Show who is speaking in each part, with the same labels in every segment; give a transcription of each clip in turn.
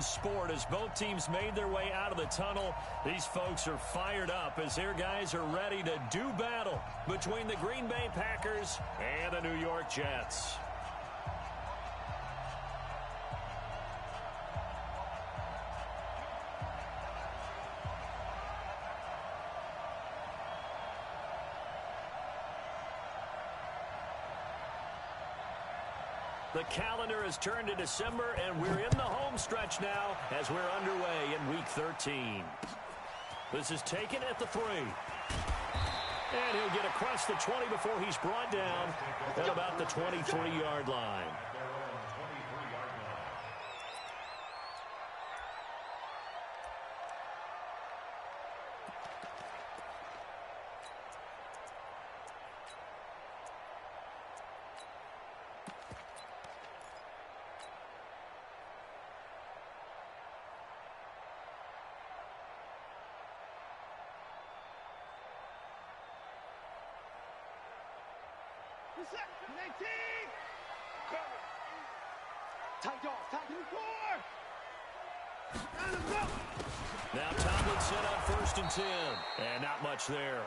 Speaker 1: in sport as both teams made their way out of the tunnel. These folks are fired up as their guys are ready to do battle between the Green Bay Packers and the New York Jets. The calendar has turned to December, and we're in the home stretch now as we're underway in Week 13. This is taken at the 3. And he'll get across the 20 before he's brought down at about the 23-yard line. Now Tomlinson on 1st and 10. And not much there.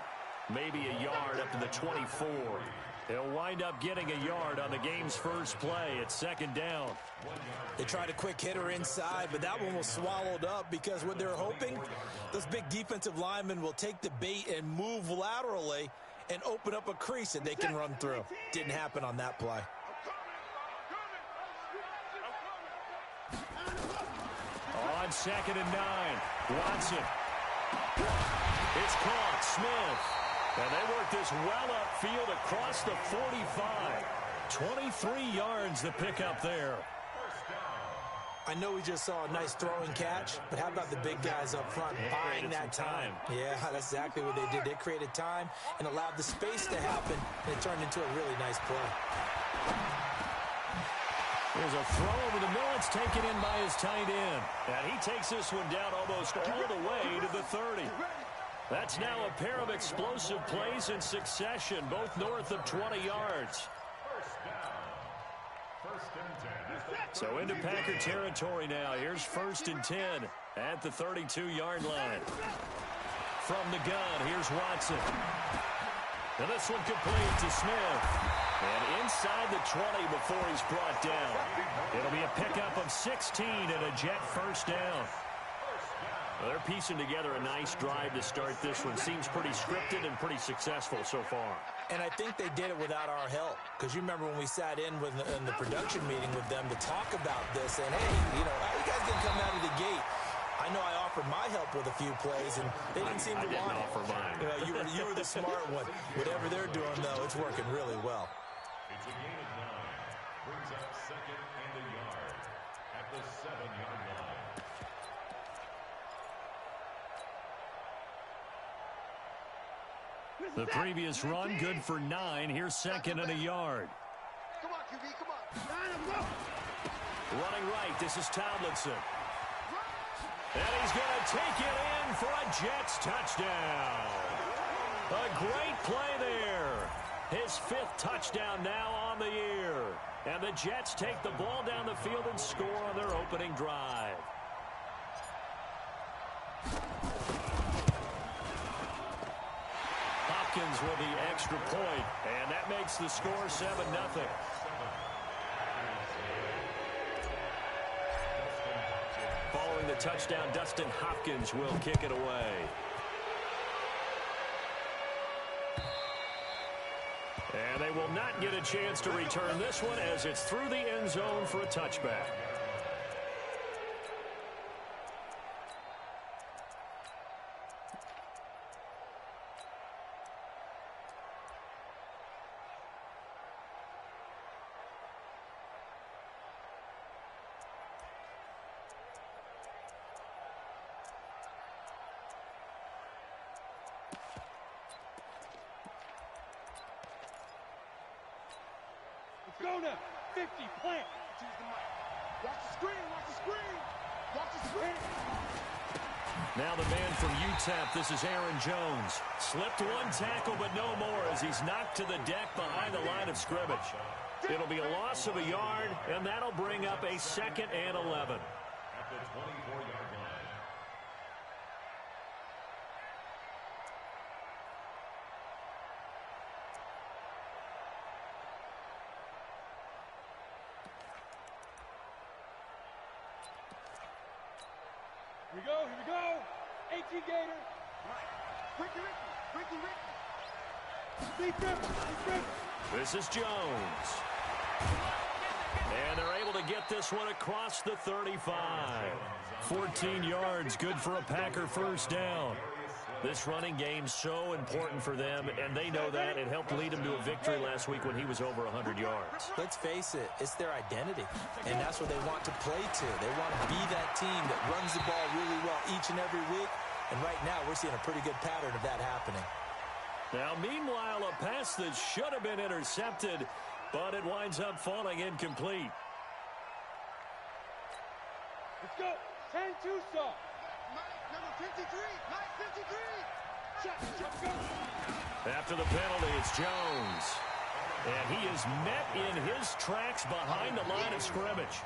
Speaker 1: Maybe a yard up to the 24. He'll wind up getting a yard on the game's first play. It's 2nd down.
Speaker 2: They tried a quick hitter inside, but that one was swallowed up because what they're hoping, those big defensive linemen will take the bait and move laterally and open up a crease that they can run through. Didn't happen on that play.
Speaker 1: On 2nd and 9, Watson. It's caught. Smith. And they work this well upfield across the 45. 23 yards the pickup there.
Speaker 2: I know we just saw a nice throwing catch, but how about the big guys up front buying that time? Yeah, that's exactly what they did. They created time and allowed the space to happen, and it turned into a really nice play.
Speaker 1: There's a throw over the middle. It's taken in by his tight end. And he takes this one down almost all the way to the 30. That's now a pair of explosive plays in succession, both north of 20 yards. So into Packer territory now. Here's 1st and 10 at the 32-yard line. From the gun, here's Watson. And this one complete to Smith. And inside the 20 before he's brought down. It'll be a pickup of 16 and a Jet 1st down. Well, they're piecing together a nice drive to start this one. Seems pretty scripted and pretty successful so far.
Speaker 2: And I think they did it without our help. Because you remember when we sat in the production meeting with them to talk about this. And, hey, you know, how you guys going to come out of the gate? I know I offered my help with a few plays, and they didn't seem to want it.
Speaker 1: I didn't offer mine.
Speaker 2: You know, you were the smart one. Whatever they're doing, though, it's working really well.
Speaker 3: It's a gain of 9. Brings up 2nd and a yard at the 7-yard line.
Speaker 1: The previous run, good for 9. Here's 2nd and a yard.
Speaker 4: Come on, QB, come on.
Speaker 1: Running right, this is Tomlinson. And he's going to take it in for a Jets touchdown. A great play there. His 5th touchdown now on the year. And the Jets take the ball down the field and score on their opening drive. Hopkins with the extra point, and that makes the score 7-0. Following the touchdown, Dustin Hopkins will kick it away. And they will not get a chance to return this one as it's through the end zone for a touchback.
Speaker 4: Go now. 50, plant. Choose the mic. Watch the screen, watch the screen. Watch the screen.
Speaker 1: Now the man from UTEP, this is Aaron Jones. Slipped one tackle, but no more as he's knocked to the deck behind the line of scrimmage. It'll be a loss of a yard, and that'll bring up a 2nd and 11.
Speaker 3: At the 20
Speaker 4: Here we go, here we go. 18 Gator. Right. Ricky. Deep rip.
Speaker 1: This is Jones. And they're able to get this one across the 35. 14 yards, good for a Packer first down. This running game's so important for them, and they know that. It helped lead them to a victory last week when he was over 100 yards.
Speaker 2: Let's face it, it's their identity, and that's what they want to play to. They want to be that team that runs the ball really well each and every week, and right now we're seeing a pretty good pattern of that happening.
Speaker 1: Now, meanwhile, a pass that should have been intercepted, but it winds up falling incomplete.
Speaker 4: Let's go. 10-2 stop. Number 53. 53.
Speaker 1: After the penalty, it's Jones. And he is met in his tracks behind the line of scrimmage.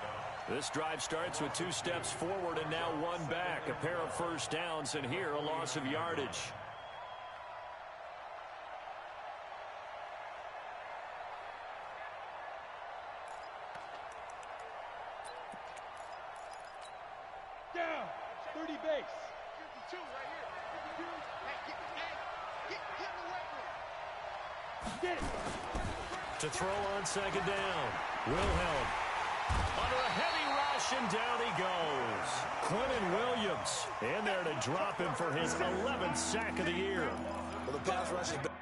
Speaker 1: This drive starts with 2 steps forward and now 1 back. A pair of first downs, and here a loss of yardage.
Speaker 4: Down. 30 base. 52 right here. 52. Hey, get away from him. Get it.
Speaker 1: To throw on second down. Wilhelm. Under a heavy rush, and down he goes. Quentin Williams in there to drop him for his 11th sack of the year.
Speaker 2: Well, the pass rush is back.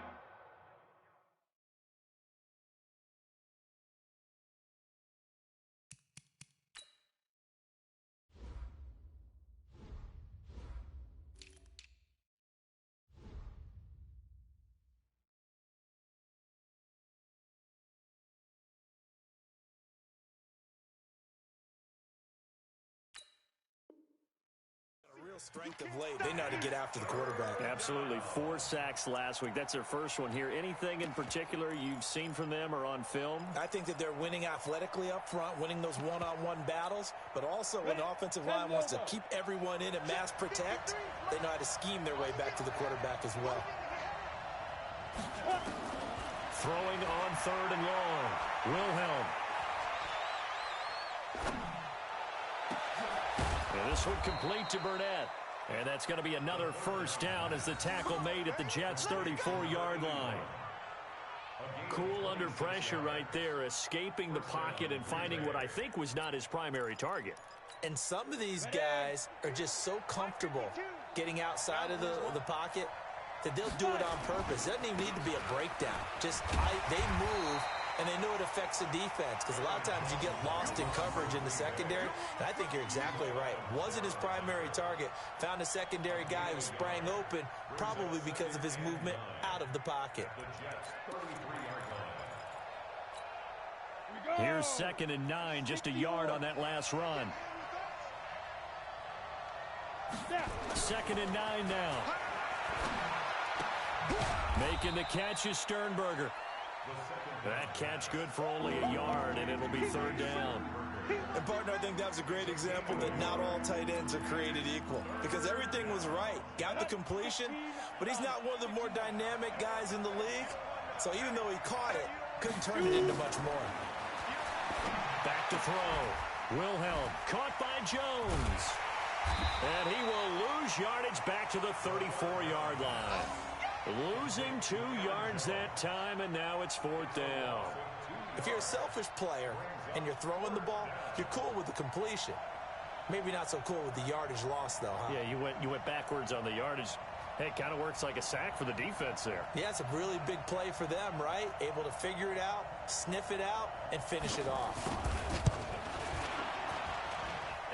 Speaker 2: Strength of late. They know how to get after the quarterback.
Speaker 1: Absolutely. 4 sacks last week. That's their first one here. Anything in particular you've seen from them or on film?
Speaker 2: I think that they're winning athletically up front, winning those one-on-one battles, but also when the offensive line wants to keep everyone in and mass protect, they know how to scheme their way back to the quarterback as well.
Speaker 1: Throwing on 3rd and long. Wilhelm. And this one complete to Burnett. And that's going to be another first down as the tackle made at the Jets' 34-yard line. Cool under pressure right there, escaping the pocket and finding what I think was not his primary target.
Speaker 2: And some of these guys are just so comfortable getting outside of the pocket that they'll do it on purpose. It doesn't even need to be a breakdown. Just they move, and they know it affects the defense, because a lot of times you get lost in coverage in the secondary, and I think you're exactly right. Wasn't his primary target. Found a secondary guy who sprang open, probably because of his movement out of the pocket.
Speaker 1: Here's 2nd and 9, just a yard on that last run. 2nd and 9 now. Making the catch is Sternberger. That catch good for only a yard, and it'll be 3rd down.
Speaker 2: And, partner, I think that was a great example that not all tight ends are created equal, because everything was right. Got the completion, but he's not one of the more dynamic guys in the league. So even though he caught it, couldn't turn it into much more.
Speaker 1: Back to throw. Wilhelm caught by Jones. And he will lose yardage back to the 34-yard line. Losing 2 yards that time, and now it's 4th down.
Speaker 2: If you're a selfish player and you're throwing the ball, you're cool with the completion. Maybe not so cool with the yardage loss, though, huh?
Speaker 1: Yeah, you went backwards on the yardage. Hey, it kind of works like a sack for the defense there.
Speaker 2: Yeah, it's a really big play for them, right? Able to figure it out, sniff it out, and finish it off.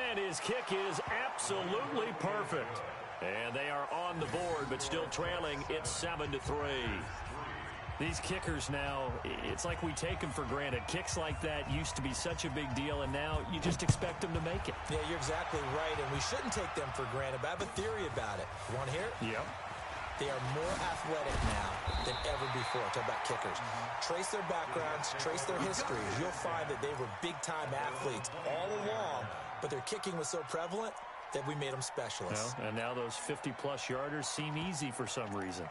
Speaker 1: And his kick is absolutely perfect. And they are on the board, but still trailing. It's 7-3. These kickers now, it's like we take them for granted. Kicks like that used to be such a big deal, and now you just expect them to make it.
Speaker 2: Yeah, you're exactly right, and we shouldn't take them for granted, but I have a theory about it. You want to hear it?
Speaker 1: Yep.
Speaker 2: They are more athletic now than ever before. Talk about kickers. Trace their backgrounds, trace their histories. You'll find that they were big-time athletes all along, but their kicking was so prevalent that we made them specialists.
Speaker 1: Well, and now those 50-plus yarders seem easy for some reason.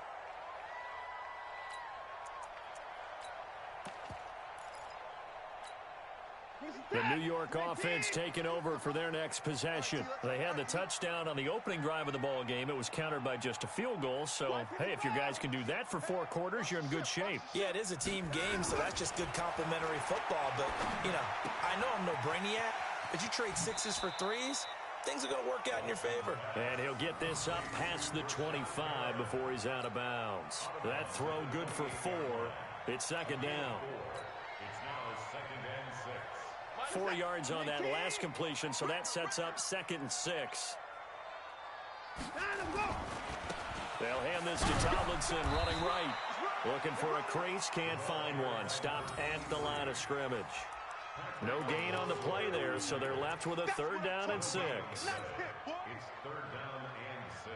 Speaker 1: The new York offense taking over for their next possession. They had the touchdown on the opening drive of the ball game. It was countered by just a field goal. So, hey, if your guys can do that for 4 quarters, you're in good shape.
Speaker 2: Yeah, it is a team game, so that's just good complimentary football. But, you know, I know I'm no brainiac, but you trade 6s for 3s, things are going to work out in your favor.
Speaker 1: And he'll get this up past the 25 before he's out of bounds. That throw good for 4. It's second down.
Speaker 3: It's now 2nd and 6.
Speaker 1: 4 yards on that last completion, so that sets up 2nd and 6. They'll hand this to Tomlinson, running right. Looking for a crease, can't find one. Stopped at the line of scrimmage. No gain on the play there, so they're left with a 3rd down and 6.
Speaker 3: It's 3rd down and 6.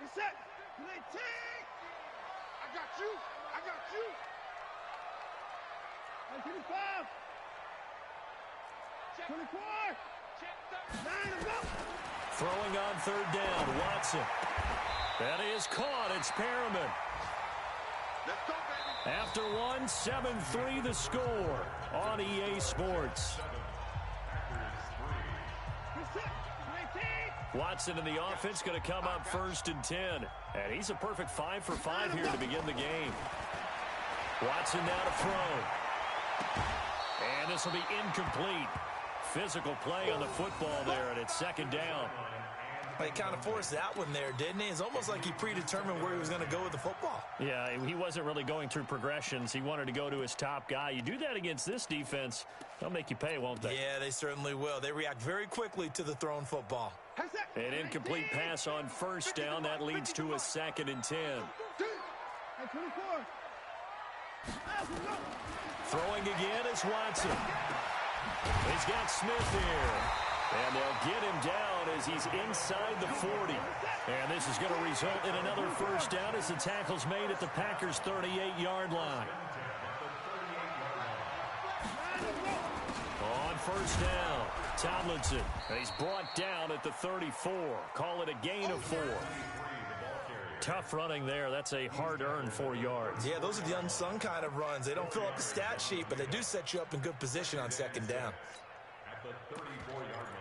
Speaker 4: Reset. I got you. I got you. 25. 24. 9 to go.
Speaker 1: Throwing on 3rd down, Watson. That is caught. It's Perriman.
Speaker 4: Let's go, baby.
Speaker 1: After 1, 7-3 the score on EA Sports.
Speaker 4: Reset. 19.
Speaker 1: Watson in the offense going to come up 1st and 10. And he's a perfect 5 for 5 here to begin the game. Watson now to throw. And this will be incomplete. Physical play on the football there, and it's 2nd down.
Speaker 2: He kind of forced that one there, didn't he? It's almost like he predetermined where he was going to go with the football.
Speaker 1: Yeah, he wasn't really going through progressions. He wanted to go to his top guy. You do that against this defense, they'll make you pay, won't they?
Speaker 2: Yeah, they certainly will. They react very quickly to the thrown football.
Speaker 1: An incomplete pass on 1st down. That leads to a 2nd and 10.
Speaker 4: 24.
Speaker 1: Throwing again is Watson. He's got Smith here. And they'll get him down as he's inside the 40. And this is going to result in another 1st down as the tackle's made at the Packers' 38-yard line. On 1st down, Tomlinson. He's brought down at the 34. Call it a gain of 4. Tough running there. That's a hard-earned 4 yards.
Speaker 2: Yeah, those are the unsung kind of runs. They don't fill up the stat sheet, but they do set you up in good position on 2nd down.
Speaker 3: At the 34-yard line.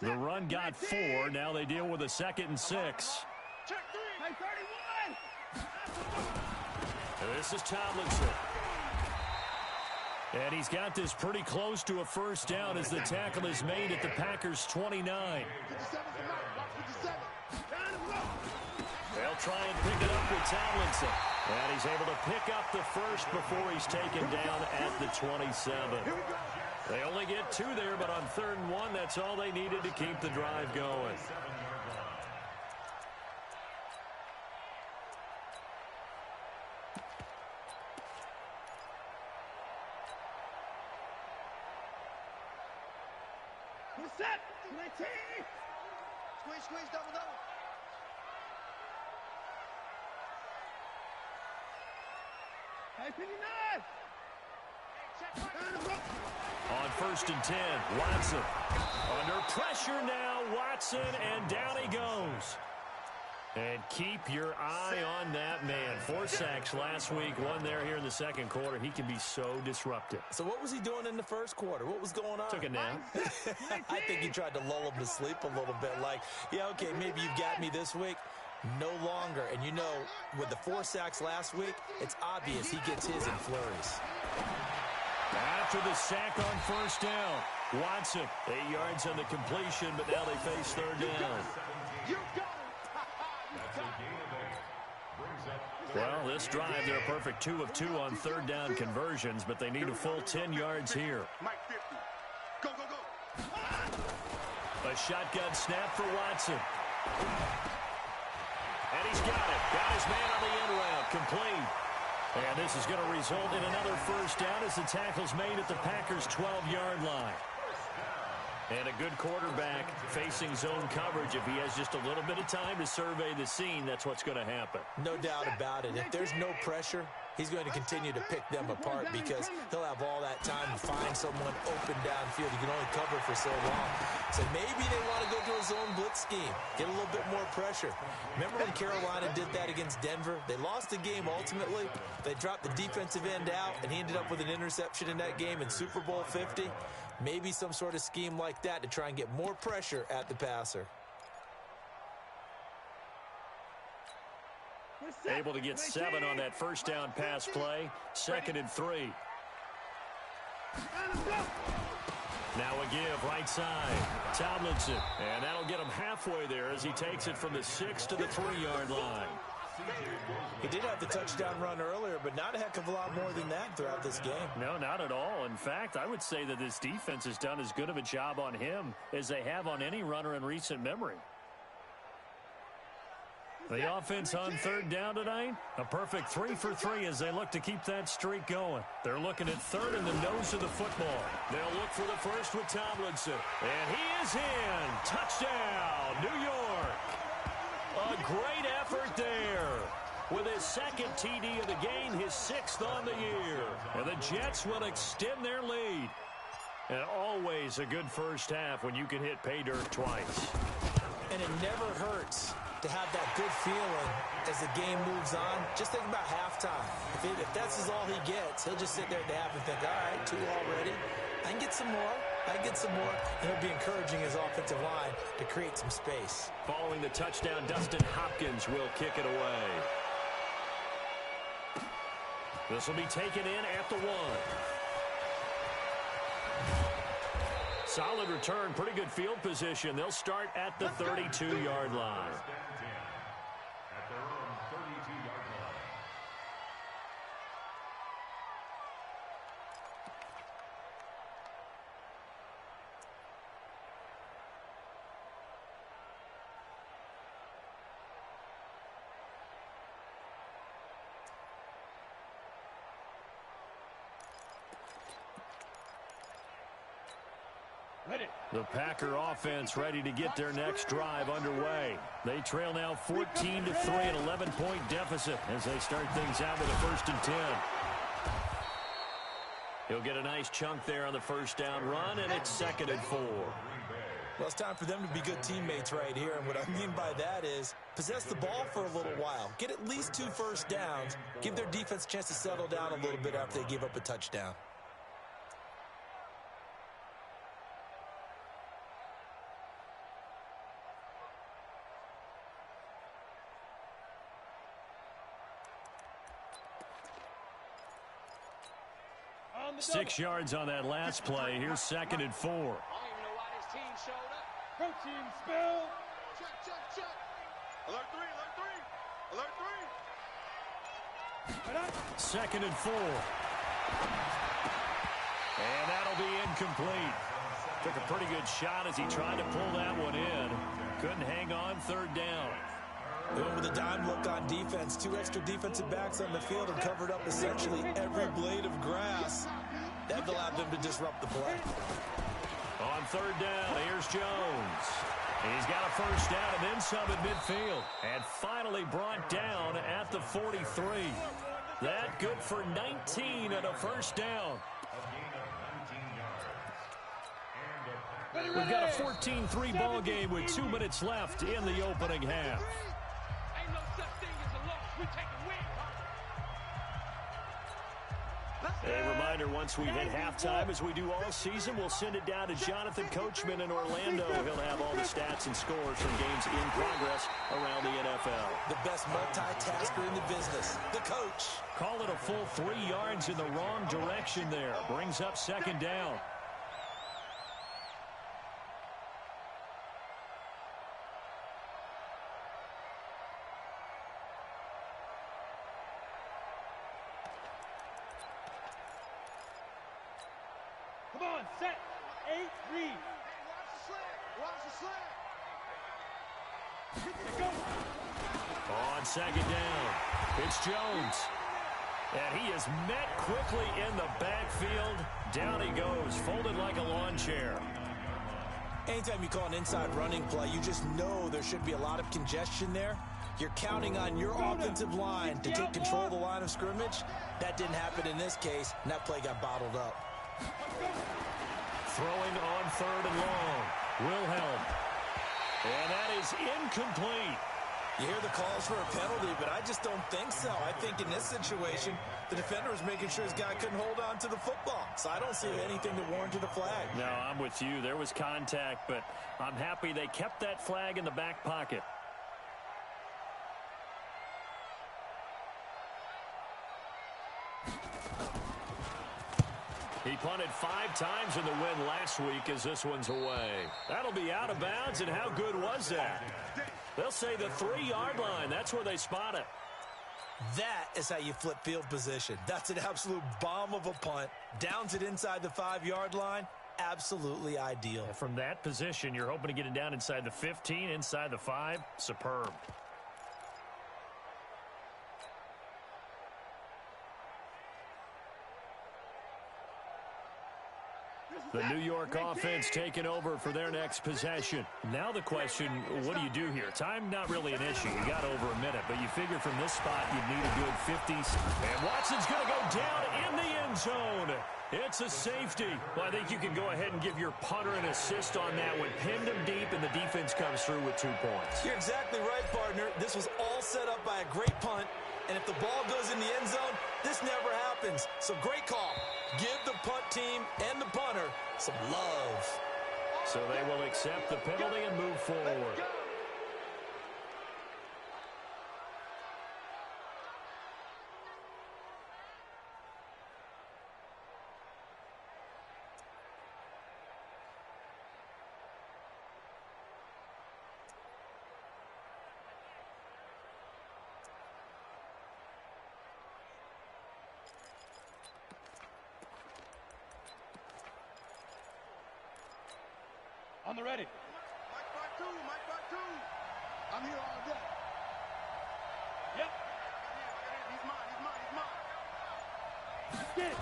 Speaker 1: The run got 4. Now they deal with a 2nd and 6.
Speaker 4: Check 3. 31.
Speaker 1: This is Tomlinson. And he's got this pretty close to a 1st down as the tackle is made at the Packers' 29.
Speaker 4: 57
Speaker 1: They'll try and pick it up with Tomlinson. And he's able to pick up the 1st before he's taken down at the 27. They only get 2 there, but on 3rd and 1, that's all they needed to keep the drive going.
Speaker 4: Reset. 19. Squeeze, double. Hey, 59.
Speaker 1: On 1st and 10, Watson. Under pressure now, Watson, and down he goes. And keep your eye on that man. 4 sacks last week, 1 there here in the 2nd quarter. He can be so disruptive.
Speaker 2: So what was he doing in the 1st quarter? What was going on?
Speaker 1: Took a nap.
Speaker 2: I think he tried to lull him to sleep a little bit. Like, yeah, okay, maybe you've got me this week. No longer. And you know, with the 4 sacks last week, it's obvious he gets his in flurries.
Speaker 1: After the sack on 1st down, Watson, 8 yards on the completion, but now they face 3rd down. Well, this drive, they're a perfect 2 of 2 on 3rd down conversions, but they need a full 10 yards here.
Speaker 4: Go.
Speaker 1: A shotgun snap for Watson. And he's got it. Got his man on the end route. Complete. And this is going to result in another 1st down as the tackle's made at the Packers' 12-yard line. And a good quarterback facing zone coverage. If he has just a little bit of time to survey the scene, that's what's going to happen.
Speaker 2: No doubt about it. If there's no pressure, he's going to continue to pick them apart because he'll have all that time to find someone open downfield. You can only cover for so long. So maybe they want to go to a zone blitz scheme, get a little bit more pressure. Remember when Carolina did that against Denver? They lost the game ultimately. They dropped the defensive end out, and he ended up with an interception in that game in Super Bowl 50. Maybe some sort of scheme like that to try and get more pressure at the passer.
Speaker 1: Able to get 7 on that first down pass play. 2nd and 3. Now a give right side. Tomlinson. And that'll get him halfway there as he takes it from the 6 to the 3-yard line.
Speaker 2: He did have the touchdown run earlier, but not a heck of a lot more than that throughout this game.
Speaker 1: No, not at all. In fact, I would say that this defense has done as good of a job on him as they have on any runner in recent memory. The offense on 3rd down tonight, a perfect 3 for 3 as they look to keep that streak going. They're looking at 3rd in the nose of the football. They'll look for the first with Tomlinson. And he is in. Touchdown, New York. A great effort there. With his 2nd TD of the game, his 6th on the year. And the Jets will extend their lead. And always a good first half when you can hit pay dirt twice.
Speaker 2: And it never hurts to have that good feeling as the game moves on. Just think about halftime. If that's all he gets, he'll just sit there at the half and think, all right, 2 already. I can get some more. And he'll be encouraging his offensive line to create some space.
Speaker 1: Following the touchdown, Dustin Hopkins will kick it away. This will be taken in at the 1. Solid return, pretty good field position. They'll start at the 32-yard line.
Speaker 3: At their own 32-yard line.
Speaker 1: The Packer offense ready to get their next drive underway. They trail now 14-3, an 11-point deficit as they start things out with a 1st and 10. He'll get a nice chunk there on the first down run, and it's 2nd and 4.
Speaker 2: Well, it's time for them to be good teammates right here, and what I mean by that is possess the ball for a little while. Get at least 2 first downs. Give their defense a chance to settle down a little bit after they give up a touchdown.
Speaker 1: Six yards on that last play. Here's 2nd and 4.
Speaker 4: I don't even know why this team showed up. Protein spill. Check. Alert 3.
Speaker 1: 2nd and 4. And that'll be incomplete. Took a pretty good shot as he tried to pull that one in. Couldn't hang on 3rd down.
Speaker 2: With a dime look on defense, 2 extra defensive backs on the field and covered up essentially every blade of grass. That allowed them to disrupt the play.
Speaker 1: On 3rd down, here's Jones. He's got a first down and then some at midfield. And finally brought down at the 43. That good for 19 and a first down. We've got a 14-3 ball game with 2 minutes left in the opening half.
Speaker 4: Ain't no such thing as a loss. We take a win.
Speaker 1: A reminder, once we hit halftime, as we do all season, we'll send it down to Jonathan Coachman in Orlando. He'll have all the stats and scores from games in progress around the NFL.
Speaker 2: The best multitasker in the business, the coach.
Speaker 1: Call it a full 3 yards in the wrong direction there. Brings up 2nd down.
Speaker 4: Come on, set. 8-3. Watch the slant.
Speaker 1: On 2nd down, it's Jones. And he is met quickly in the backfield. Down he goes, folded like a lawn chair.
Speaker 2: Anytime you call an inside running play, you just know there should be a lot of congestion there. You're counting on your offensive line to take control of the line of scrimmage. That didn't happen in this case, and that play got bottled up.
Speaker 1: Throwing on 3rd and long. Wilhelm. And that is incomplete.
Speaker 2: You hear the calls for a penalty, but I just don't think so. I think in this situation, the defender was making sure his guy couldn't hold on to the football. So I don't see anything to warrant a flag.
Speaker 1: No, I'm with you. There was contact, but I'm happy they kept that flag in the back pocket. He punted 5 times in the win last week as this one's away. That'll be out of bounds, and how good was that? They'll say the 3-yard line. That's where they spot it.
Speaker 2: That is how you flip field position. That's an absolute bomb of a punt. Downs it inside the 5-yard line. Absolutely ideal.
Speaker 1: From that position, you're hoping to get it down inside the 15, inside the 5. Superb. The New York offense taking over for their next possession. Now the question, what do you do here? Time not really an issue. You got over a minute, but you figure from this spot you'd need a good 50s. And Watson's going to go down in the end zone. It's a safety. Well, I think you can go ahead and give your punter an assist on that one. Pinned him deep, and the defense comes through with 2 points.
Speaker 2: You're exactly right, partner. This was all set up by a great punt. And if the ball goes in the end zone, this never happens. So great call. Give the punt team and the punter some love.
Speaker 1: So they will accept the penalty and move forward.
Speaker 4: On the ready. Mike part two. I'm here all day. Yep. He's mine. Get it.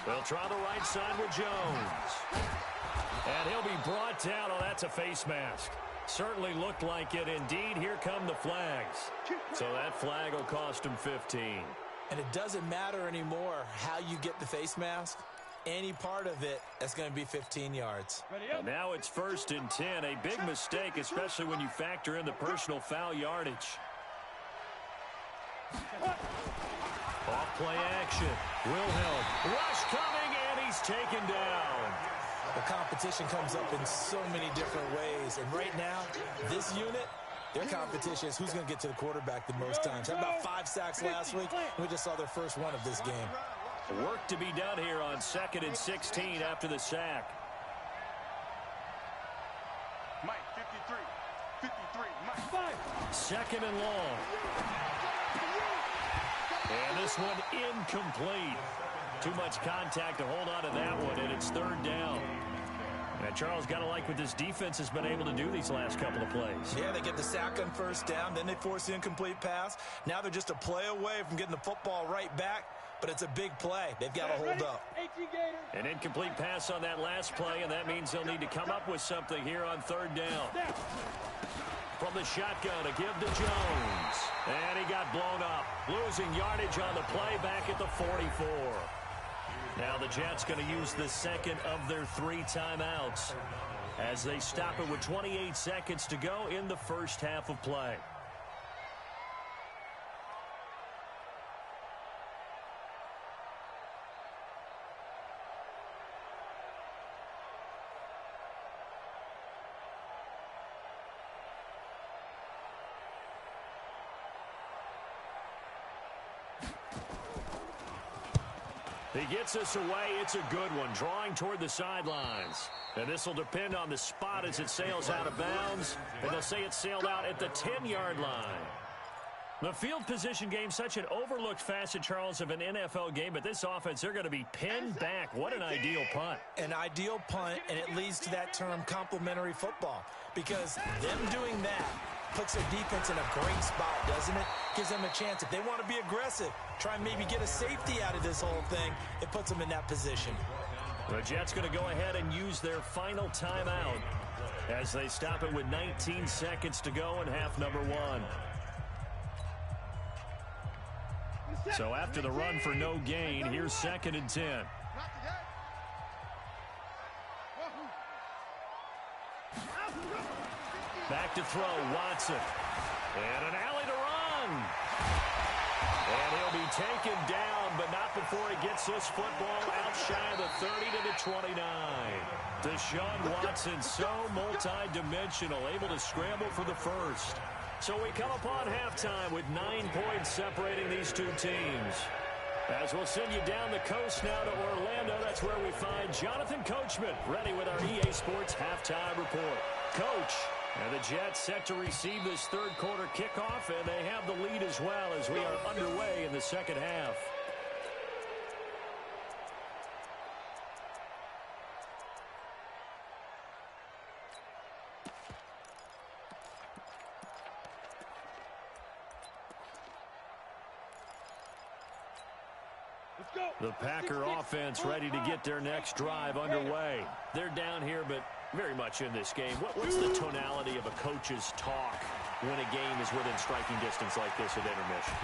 Speaker 1: They'll try the right side with Jones. And he'll be brought down. Oh, that's a face mask. Certainly looked like it. Indeed, here come the flags. So that flag will cost him 15.
Speaker 2: And it doesn't matter anymore how you get the face mask. Any part of it, that's going to be 15 yards.
Speaker 1: And now it's 1st and 10. A big mistake, especially when you factor in the personal foul yardage. Off play action. Wilhelm. Rush coming, and he's taken down.
Speaker 2: The competition comes up in so many different ways. And right now, this unit, their competition is who's going to get to the quarterback the most times. Had about 5 sacks last week. We just saw their first one of this game.
Speaker 1: Work to be done here on 2nd and 16 after the sack.
Speaker 4: Mike, 53, Mike.
Speaker 1: 2nd and long. And this one incomplete. Too much contact to hold on to that one, and it's 3rd down. And Charles, got to like what this defense has been able to do these last couple of plays.
Speaker 2: Yeah, they get the sack on 1st down, then they force the incomplete pass. Now they're just a play away from getting the football right back. But it's a big play. They've got to hold up.
Speaker 1: An incomplete pass on that last play, and that means they'll need to come up with something here on 3rd down. From the shotgun, a give to Jones. And he got blown up. Losing yardage on the play back at the 44. Now the Jets going to use the 2nd of their 3 timeouts as they stop it with 28 seconds to go in the first half of play. He gets us away. It's a good one. Drawing toward the sidelines. And this will depend on the spot as it sails out of bounds. And they'll say it sailed out at the 10-yard line. The field position game, such an overlooked facet, Charles, of an NFL game. But this offense, they're going to be pinned back. What an ideal punt.
Speaker 2: An ideal punt, and it leads to that term complementary football. Because them doing that puts their defense in a great spot, doesn't it? Gives them a chance. If they want to be aggressive, try and maybe get a safety out of this whole thing, it puts them in that position.
Speaker 1: The Jets going to go ahead and use their final timeout as they stop it with 19 seconds to go in half number one. So after the run for no gain, here's 2nd and 10. Back to throw, Watson. And an alley to run. And he'll be taken down, but not before he gets this football out shy of the 30 to the 29. Deshaun Watson, so multi-dimensional, able to scramble for the first. So we come upon halftime with 9 points separating these two teams. As we'll send you down the coast now to Orlando, that's where we find Jonathan Coachman ready with our EA Sports halftime report. Coach, and the Jets set to receive this third quarter kickoff, and they have the lead as well as we are underway in the second half. The Packer offense ready to get their next drive underway. They're down here, but very much in this game. What's the tonality of a coach's talk when a game is within striking distance like this at intermission?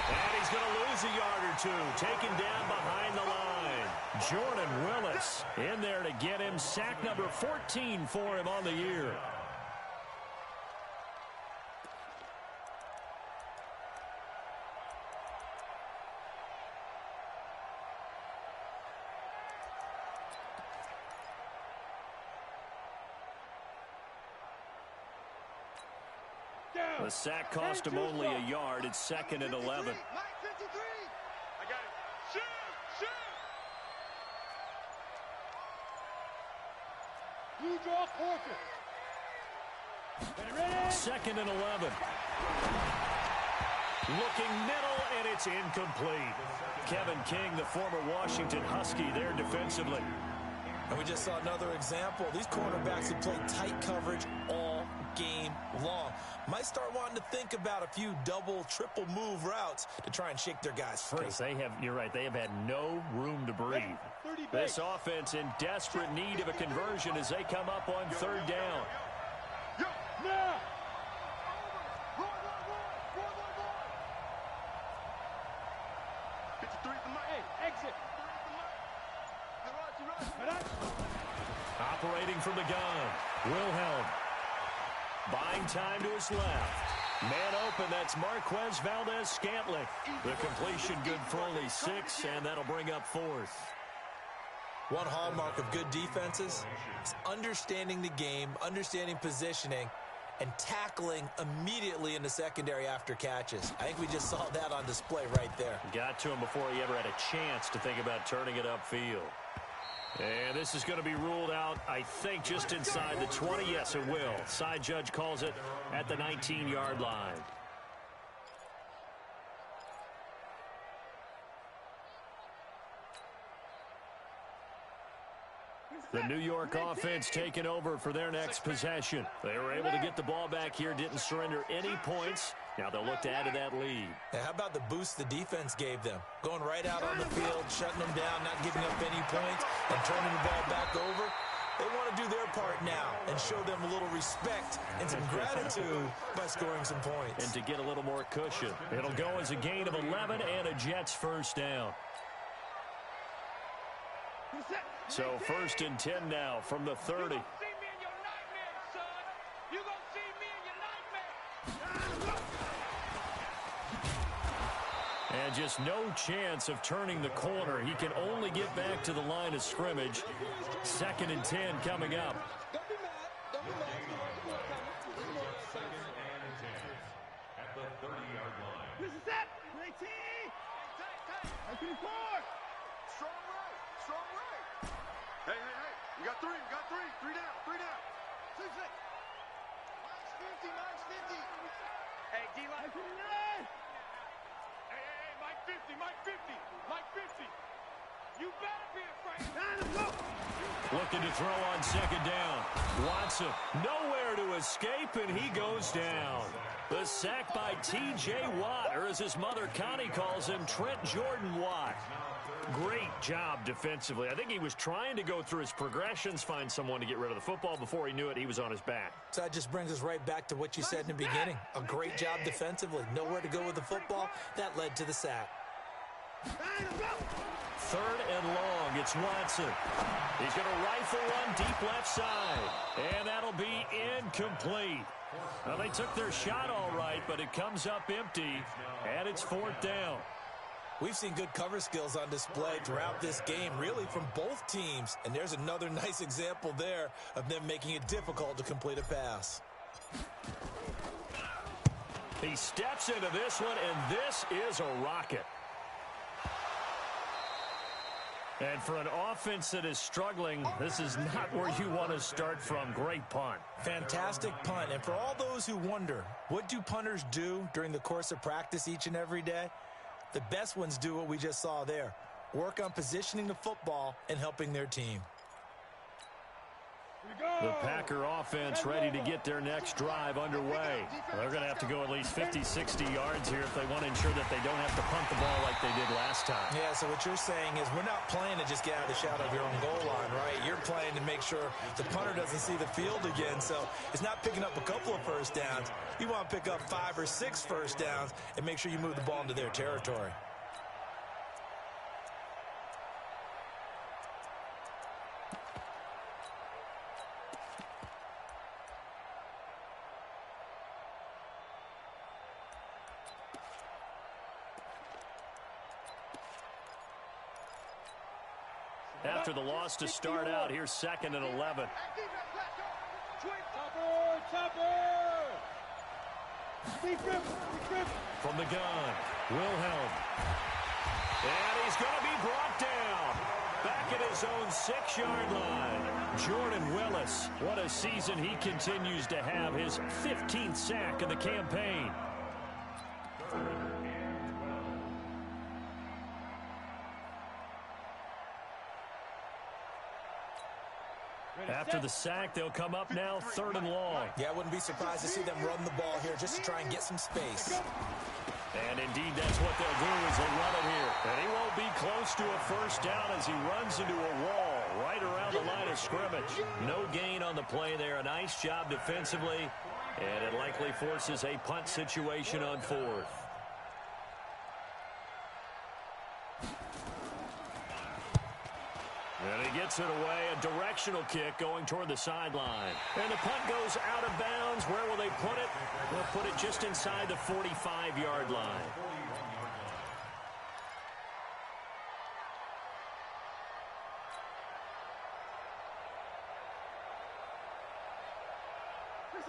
Speaker 1: And he's going to lose a yard or two, taken down behind the line. Jordan Willis in there to get him. Sack number 14 for him on the year. The sack cost him only a yard. It's 2nd and 11.
Speaker 4: I got it. Shoot! Blue draw quarter.
Speaker 1: 2nd and 11. Looking middle, and it's incomplete. Kevin King, the former Washington Husky, there defensively.
Speaker 2: And we just saw another example. These cornerbacks have played tight coverage all game long. Might start wanting to think about a few double, triple move routes to try and shake their guys free.
Speaker 1: Because you're right, they have had no room to breathe. This offense in desperate need of a conversion as they come up on 3rd down.
Speaker 4: Now! 53 to my exit.
Speaker 1: Operating from the gun, Wilhelm. Buying time to his left. Man open, that's Marquez Valdez-Scantling. The completion good for only 6, and that'll bring up 4th.
Speaker 2: One hallmark of good defenses is understanding the game, understanding positioning, and tackling immediately in the secondary after catches. I think we just saw that on display right there.
Speaker 1: Got to him before he ever had a chance to think about turning it upfield. And this is going to be ruled out, I think, just inside the 20. Yes, it will. Side judge calls it at the 19-yard line. The New York offense taking over for their next possession. They were able to get the ball back here, didn't surrender any points. Now they'll look to add to that lead.
Speaker 2: How about the boost the defense gave them? Going right out on the field, shutting them down, not giving up any points, and turning the ball back over. They want to do their part now and show them a little respect and some gratitude by scoring some points.
Speaker 1: And to get a little more cushion. It'll go as a gain of 11 and a Jets first down. So 1st and 10 now from the 30. And just no chance of turning the corner. He can only get back to the line of scrimmage. 2nd and 10 coming up.
Speaker 3: At the 30-yard line.
Speaker 4: This is it. 18. Strong right. Hey. You got 3. Three down. 6. Minus 50. Hey, D-line. Hey, Mike 50. You better be afraid. Time to go.
Speaker 1: Looking to throw on second down. Watson nowhere to escape, and he goes down. The sack by T.J. Watt, or as his mother Connie calls him, Trent Jordan Watt. Great job defensively. I think he was trying to go through his progressions, find someone to get rid of the football. Before he knew it, he was on his back.
Speaker 2: So that just brings us right back to what you said in the beginning. A great job defensively. Nowhere to go with the football. That led to the sack.
Speaker 1: Third and long. It's Watson. He's going to rifle one deep left side. And that'll be incomplete. Well, they took their shot all right, but it comes up empty, and it's fourth down.
Speaker 2: We've seen good cover skills on display throughout this game, really from both teams. And there's another nice example there of them making it difficult to complete a pass.
Speaker 1: He steps into this one, and this is a rocket. And for an offense that is struggling, this is not where you want to start from. Great punt.
Speaker 2: Fantastic punt. And for all those who wonder, what do punters do during the course of practice each and every day? The best ones do what we just saw there. Work on positioning the football and helping their team.
Speaker 1: The Packer offense ready to get their next drive underway. They're going to have to go at least 50, 60 yards here if they want to ensure that they don't have to punt the ball like they did last time.
Speaker 2: Yeah, so what you're saying is we're not playing to just get out of the shadow of your own goal line, right? You're playing to make sure the punter doesn't see the field again. So it's not picking up a couple of first downs. You want to pick up 5 or 6 first downs and make sure you move the ball into their territory.
Speaker 1: After the loss to start out, here's second and 11. From the gun, Wilhelm. And he's going to be brought down. Back at his own 6-yard line. Jordan Willis, what a season he continues to have. His 15th sack in the campaign. After the sack, they'll come up now third and long.
Speaker 2: Yeah, I wouldn't be surprised to see them run the ball here just to try and get some space.
Speaker 1: And indeed, that's what they'll do is they run it here. And he won't be close to a first down as he runs into a wall right around the line of scrimmage. No gain on the play there. A nice job defensively. And it likely forces a punt situation on fourth. And he gets it away, a directional kick going toward the sideline. And the punt goes out of bounds. Where will they put it? They'll put it just inside the 45-yard line.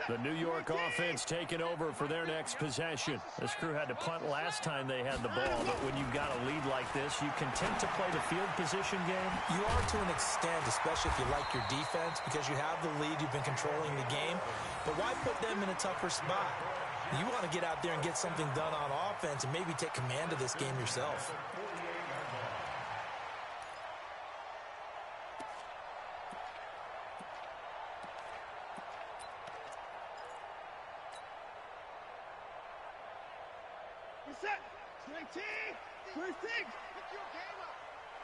Speaker 1: The New York offense taking over for their next possession. This crew had to punt last time they had the ball, but when you've got a lead like this, you content to play the field position game?
Speaker 2: You are to an extent, especially if you like your defense, because you have the lead, you've been controlling the game. But why put them in a tougher spot? You want to get out there and get something done on offense and maybe take command of this game yourself.
Speaker 4: Set. 20. 26. Pick your game up.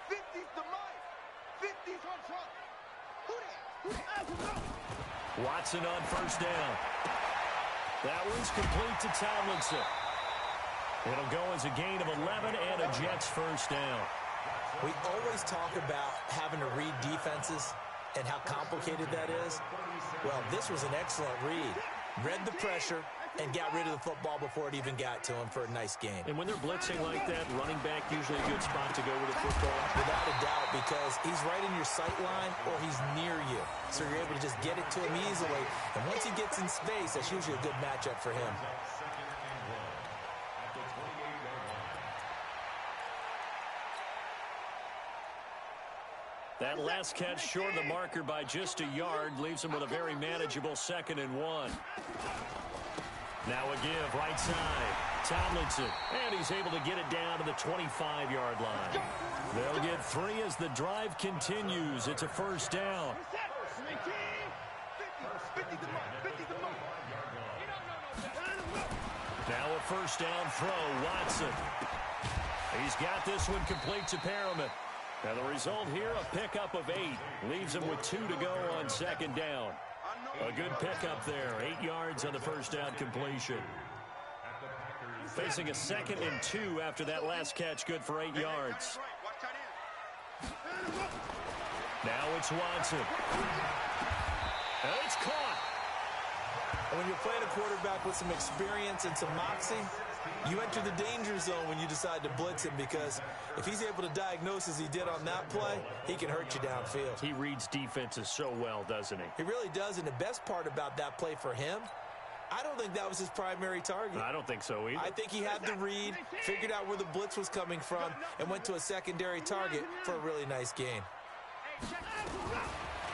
Speaker 4: 50's the mic. 50's on top. Who that?
Speaker 1: Watson on first down. That one's complete to Tomlinson. It'll go as a gain of 11 and a Jets first down.
Speaker 2: We always talk about having to read defenses and how complicated that is. Well, this was an excellent read. Read the pressure and got rid of the football before it even got to him for a nice game.
Speaker 1: And when they're blitzing like that, running back usually a good spot to go with the football.
Speaker 2: Without a doubt, because he's right in your sight line or he's near you. So you're able to just get it to him easily. And once he gets in space, that's usually a good matchup for him.
Speaker 1: That last catch short of the marker by just a yard leaves him with a very manageable 2nd and 1. Now a give right side. Tomlinson, and he's able to get it down to the 25-yard line. They'll get 3 as the drive continues. It's a first down. Now a first down throw, Watson. He's got this one complete to Perriman. Now the result here, a pickup of 8. Leaves him with 2 to go on second down. A good pickup there, 8 yards on the first down completion. Facing a 2nd and 2 after that last catch, good for 8 yards. Now it's Watson. And it's caught.
Speaker 2: When you're playing a quarterback with some experience and some moxie, you enter the danger zone when you decide to blitz him, because if he's able to diagnose as he did on that play, he can hurt you downfield.
Speaker 1: He reads defenses so well, doesn't he?
Speaker 2: He really does, and the best part about that play for him, I don't think that was his primary target.
Speaker 1: I don't think so either.
Speaker 2: I think he had the read, figured out where the blitz was coming from, and went to a secondary target for a really nice gain.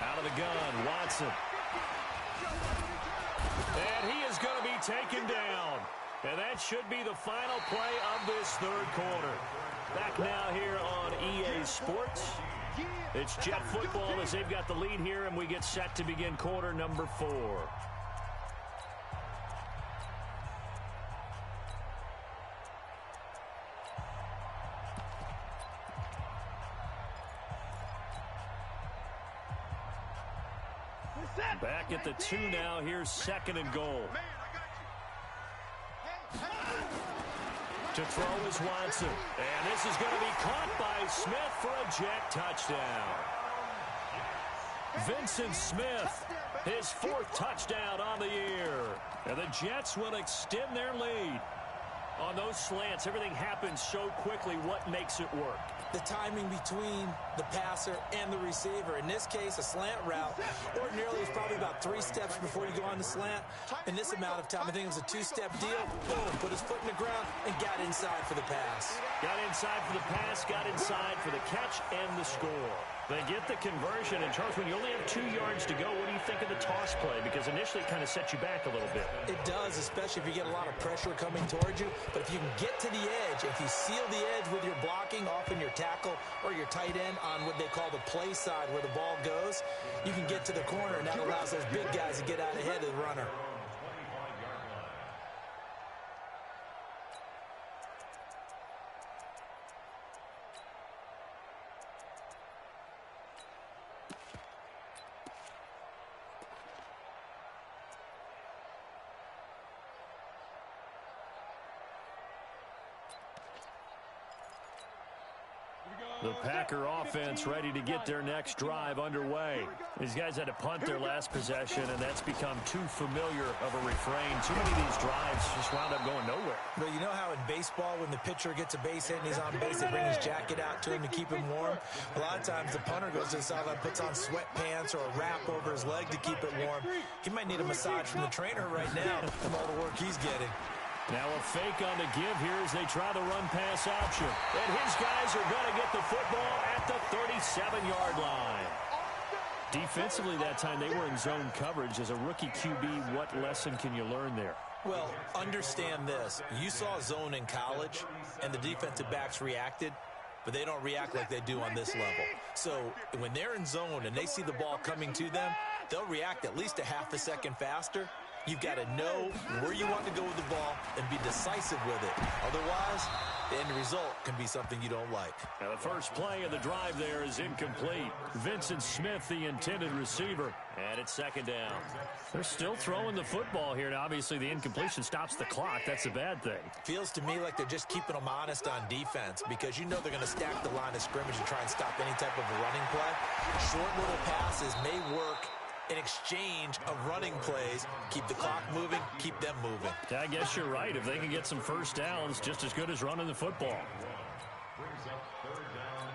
Speaker 1: Out of the gun, Watson. And he is going to be taken down. And that should be the final play of this third quarter. Back now here on EA Sports. It's Jet football as they've got the lead here, and we get set to begin quarter number 4. Back at the 2 now. Here's 2nd and goal. To throw is Watson. And this is going to be caught by Smith for a Jet touchdown. Vincent Smith, his 4th touchdown on the year. And the Jets will extend their lead. On those slants, everything happens so quickly. What makes it work?
Speaker 2: The timing between the passer and the receiver. In this case, a slant route ordinarily is probably about 3 steps before you go on the slant. In this amount of time, I think it was a 2-step deal. Boom, put his foot in the ground and got inside for the pass.
Speaker 1: Got inside for the pass, got inside for the catch and the score. They get the conversion, and Charles, when you only have 2 yards to go, what do you think of the toss play? Because initially it kind of sets you back a little bit. It
Speaker 2: does, especially if you get a lot of pressure coming towards you. But if you can get to the edge, if you seal the edge with your blocking, often your tackle or your tight end on what they call the play side where the ball goes, you can get to the corner, and that allows those big guys to get out ahead of the runner.
Speaker 1: The Packer offense ready to get their next drive underway. These guys had to punt their last possession, and that's become too familiar of a refrain. Too many of these drives just wound up going nowhere.
Speaker 2: But you know how in baseball, when the pitcher gets a base hit and he's on base, they bring his jacket out to him to keep him warm? A lot of times the punter goes to the sideline, puts on sweatpants or a wrap over his leg to keep it warm. He might need a massage from the trainer right now from all the work he's getting.
Speaker 1: Now a fake on the give here as they try the run-pass option. And his guys are going to get the football at the 37-yard line. Defensively that time, they were in zone coverage. As a rookie QB, what lesson can you learn there?
Speaker 2: Well, understand this. You saw zone in college, and the defensive backs reacted, but they don't react like they do on this level. So when they're in zone and they see the ball coming to them, they'll react at least a half a second faster. You've got to know where you want to go with the ball and be decisive with it. Otherwise, the end result can be something you don't like.
Speaker 1: Now the first play of the drive there is incomplete. Vincent Smith, the intended receiver, and it's 2nd down. They're still throwing the football here, and obviously the incompletion stops the clock. That's a bad thing.
Speaker 2: Feels to me like they're just keeping them honest on defense, because you know they're going to stack the line of scrimmage and try and stop any type of a running play. Short little passes may work in exchange of running plays. Keep the clock moving, keep them moving.
Speaker 1: I guess you're right. If they can get some first downs, just as good as running the football.
Speaker 3: Brings up 3rd down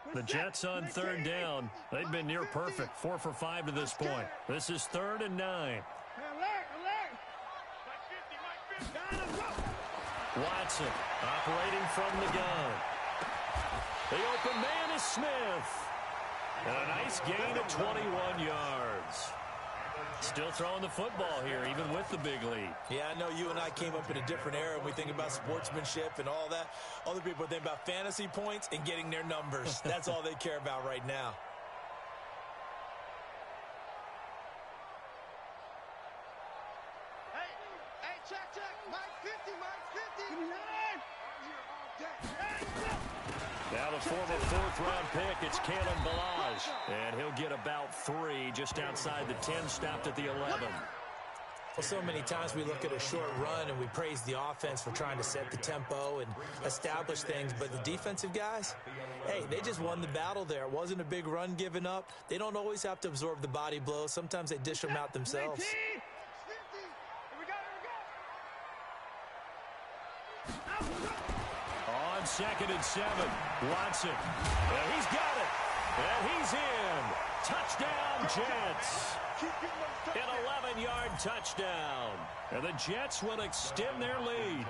Speaker 3: and 9.
Speaker 1: The Jets on 3rd down. They've been near perfect. 4 for 5 to this point. This is 3rd and 9. Watson operating from the gun. The open man is Smith. And a nice gain of 21 yards. Still throwing the football here, even with the big lead.
Speaker 2: Yeah, I know you and I came up in a different era, and we think about sportsmanship and all that. Other people think about fantasy points and getting their numbers. That's all they care about right now.
Speaker 4: Hey, check. Mike 50, Mike 50. I'm here all day.
Speaker 1: Now the former fourth-round pick, it's Kalen Balaj. And he'll get about 3 just outside the 10, stopped at the 11.
Speaker 2: Well, so many times we look at a short run and we praise the offense for trying to set the tempo and establish things, but the defensive guys, hey, they just won the battle there. It wasn't a big run given up. They don't always have to absorb the body blows. Sometimes they dish them out themselves.
Speaker 1: On 2nd and 7, Watson. And he's got it. And he's in. Touchdown, Jets. An 11-yard touchdown. And the Jets will extend their lead.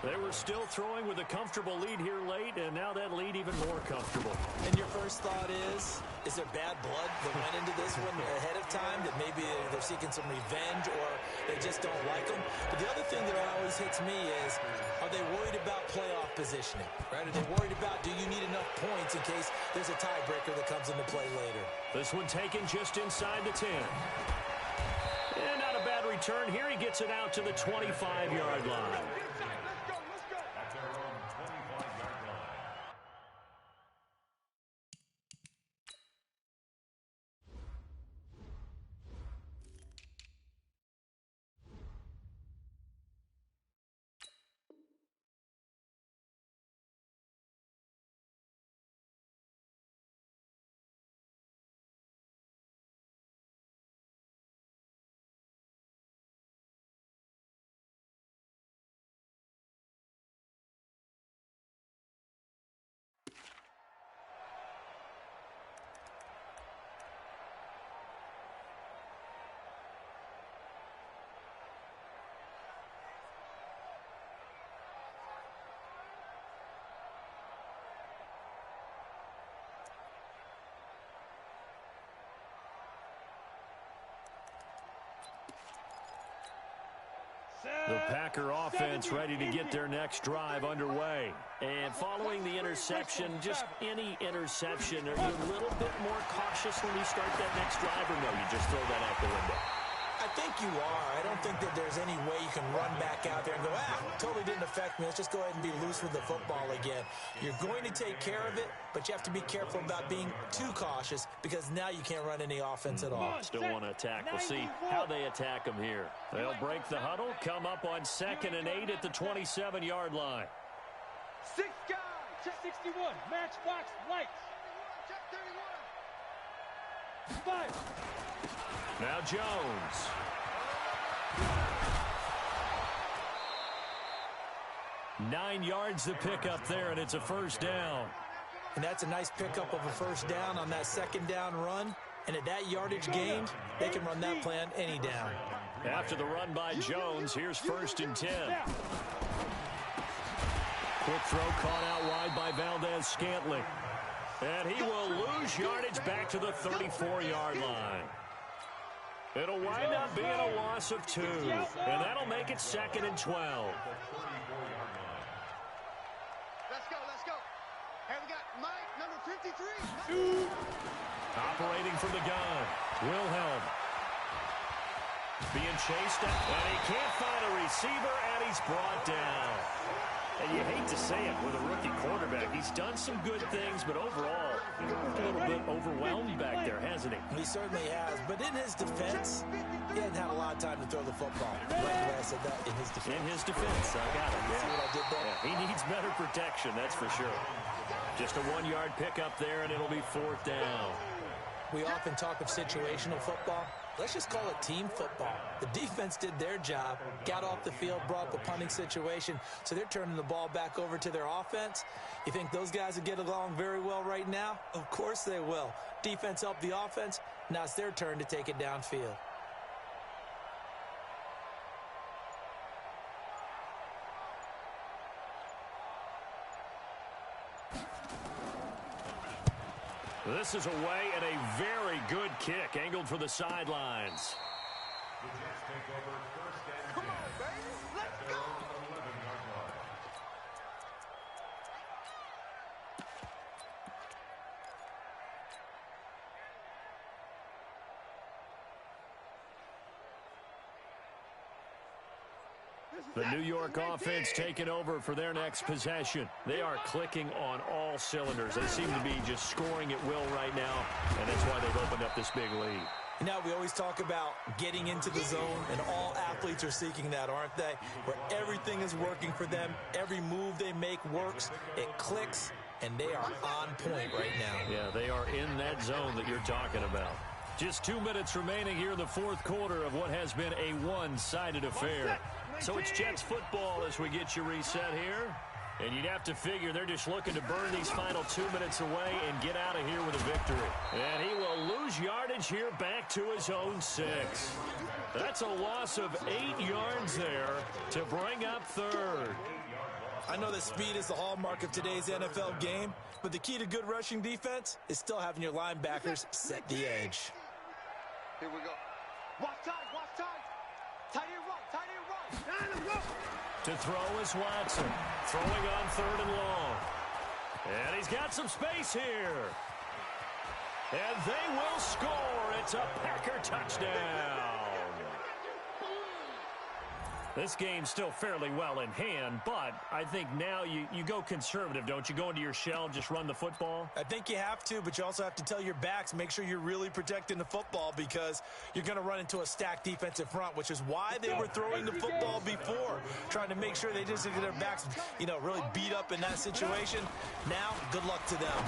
Speaker 1: They were still throwing with a comfortable lead here late, and now that lead even more comfortable.
Speaker 2: And your first thought is there bad blood that went into this one ahead of time, that maybe they're seeking some revenge or they just don't like them? But the other thing that always hits me is, are they worried about playoff positioning? Right? Are they worried about, do you need enough points in case there's a tiebreaker that comes into play later?
Speaker 1: This one taken just inside the 10. And not a bad return here. He gets it out to the 25-yard line. The Packer offense ready to get their next drive underway. And following the interception, just any interception, are you a little bit more cautious when you start that next drive, or no, you just throw that out the window?
Speaker 2: I think you are. I don't think that there's any way you can run back out there and go, totally didn't affect me. Let's just go ahead and be loose with the football again. You're going to take care of it, but you have to be careful about being too cautious because now you can't run any offense at all.
Speaker 1: Still want to attack. We'll see how they attack them here. They'll break the huddle, come up on 2nd and 8 at the 27-yard line.
Speaker 4: 6 guys. Check 61. Matchbox lights. Check 31. 5.
Speaker 1: Now Jones. Nine yards to pick up there, and it's a first down.
Speaker 2: And that's a nice pickup of a first down on that 2nd down run. And at that yardage gained, they can run that play on any down.
Speaker 1: After the run by Jones, here's 1st and 10. Quick throw caught out wide by Valdez-Scantling. And he will lose yardage back to the 34-yard line. It'll wind up being a loss of 2, and that'll make it 2nd and 12.
Speaker 4: Let's go. Hey, we got Mike, number 53.
Speaker 1: Operating from the gun, Wilhelm. Being chased up, and he can't find a receiver, and he's brought down. And you hate to say it with a rookie quarterback. He's done some good things, but overall, a little bit overwhelmed back there, hasn't he?
Speaker 2: He certainly has. But in his defense, he hasn't had a lot of time to throw the football. Right the way I said that, in his defense.
Speaker 1: In his defense, I got it.
Speaker 2: You see what I did there?
Speaker 1: Yeah, he needs better protection, that's for sure. Just a 1-yard pickup there, and it'll be 4th down.
Speaker 2: We often talk of situational football. Let's just call it team football. The defense did their job, got off the field, brought up a punting situation, so they're turning the ball back over to their offense. You think those guys will get along very well right now? Of course they will. Defense helped the offense. Now it's their turn to take it downfield.
Speaker 1: This is away and a very good kick angled for the sidelines.
Speaker 3: The Jets take over first and 10.
Speaker 4: Come on, baby. Let's
Speaker 3: At
Speaker 4: go.
Speaker 3: their own 11-yard line.
Speaker 1: The New York offense taking over for their next possession. They are clicking on all cylinders. They seem to be just scoring at will right now, and that's why they've opened up this big lead.
Speaker 2: Now, we always talk about getting into the zone, and all athletes are seeking that, aren't they? Where everything is working for them. Every move they make works. It clicks, and they are on point right now.
Speaker 1: Yeah, they are in that zone that you're talking about. Just 2 minutes remaining here in the fourth quarter of what has been a one-sided affair. So it's Jets football as we get you reset here. And you'd have to figure they're just looking to burn these final 2 minutes away and get out of here with a victory. And he will lose yardage here back to his own 6. That's a loss of 8 yards there to bring up third.
Speaker 2: I know that speed is the hallmark of today's NFL game, but the key to good rushing defense is still having your linebackers set the edge.
Speaker 4: Here we go. Watch tight, watch tight. Tight end right, tight end right. Now let's go.
Speaker 1: To throw is Watson. Throwing on 3rd and long. And he's got some space here. And they will score. It's a Packer touchdown. This game's still fairly well in hand, but I think now you go conservative, don't you? Go into your shell, just run the football?
Speaker 2: I think you have to, but you also have to tell your backs, make sure you're really protecting the football because you're going to run into a stacked defensive front, which is why they were throwing the football before, trying to make sure they just get their backs, really beat up in that situation. Now, good luck to them.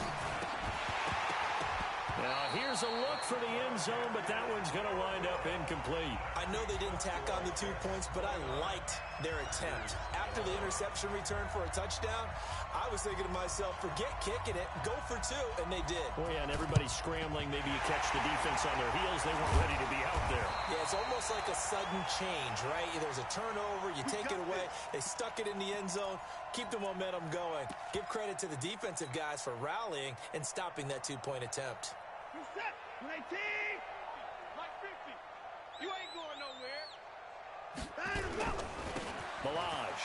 Speaker 1: Now, here's a look for the end zone, but that one's going to wind up incomplete.
Speaker 2: I know they didn't tack on the 2 points, but I liked their attempt. After the interception return for a touchdown, I was thinking to myself, forget kicking it, go for 2, and they did.
Speaker 1: Oh, yeah, and everybody's scrambling. Maybe you catch the defense on their heels. They weren't ready to be out there.
Speaker 2: Yeah, it's almost like a sudden change, right? There's a turnover, you take it away, they stuck it in the end zone, keep the momentum going. Give credit to the defensive guys for rallying and stopping that 2-point attempt.
Speaker 4: Reset. 19. Like 50. You ain't going nowhere.
Speaker 1: Milage.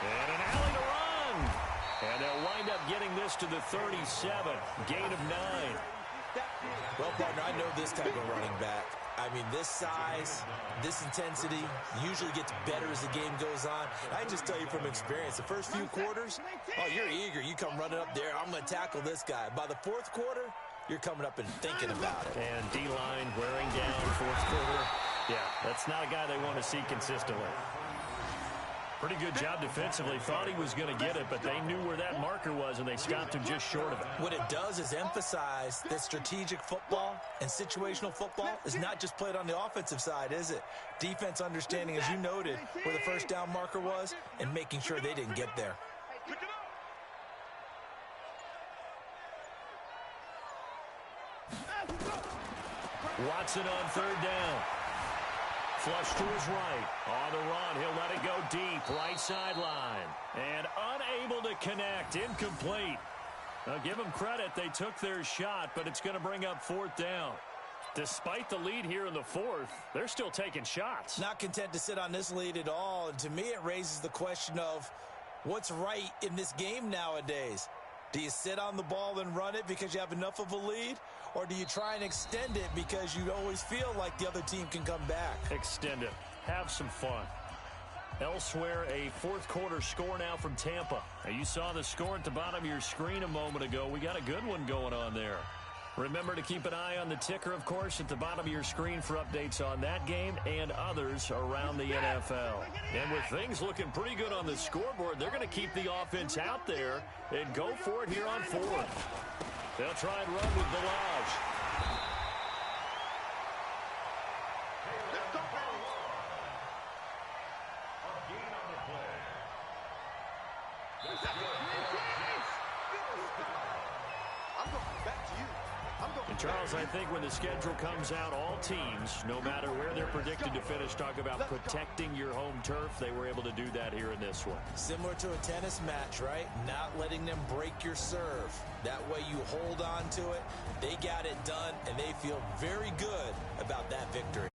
Speaker 1: And an alley to run. And they'll wind up getting this to the 37. Gain of 9.
Speaker 2: Well, partner, I know this type of running back. I mean, this size, this intensity usually gets better as the game goes on. I can just tell you from experience, the first few quarters, you're eager. You come running up there, I'm going to tackle this guy. By the fourth quarter, you're coming up and thinking about it.
Speaker 1: And D-line wearing down fourth quarter. Yeah, that's not a guy they want to see consistently. Pretty good job defensively. Thought he was going to get it, but they knew where that marker was, and they stopped him just short of it.
Speaker 2: What it does is emphasize that strategic football and situational football is not just played on the offensive side, is it? Defense understanding, as you noted, where the first down marker was and making sure they didn't get there.
Speaker 1: Watson on 3rd down. Flush to his right. On the run, he'll let it go deep. Right sideline. And unable to connect. Incomplete. Now, give them credit. They took their shot, but it's going to bring up 4th down. Despite the lead here in the 4th, they're still taking shots.
Speaker 2: Not content to sit on this lead at all. And to me, it raises the question of what's right in this game nowadays. Do you sit on the ball and run it because you have enough of a lead? Or do you try and extend it because you always feel like the other team can come back?
Speaker 1: Extend it. Have some fun. Elsewhere, a fourth quarter score now from Tampa. Now, you saw the score at the bottom of your screen a moment ago. We got a good one going on there. Remember to keep an eye on the ticker, of course, at the bottom of your screen for updates on that game and others around the NFL. And with things looking pretty good on the scoreboard, they're going to keep the offense out there and go for it here on 4th. They'll try and run with Milage. Charles, I think when the schedule comes out, all teams, no matter where they're predicted to finish, talk about protecting your home turf. They were able to do that here in this one.
Speaker 2: Similar to a tennis match, right? Not letting them break your serve. That way you hold on to it. They got it done, and they feel very good about that victory.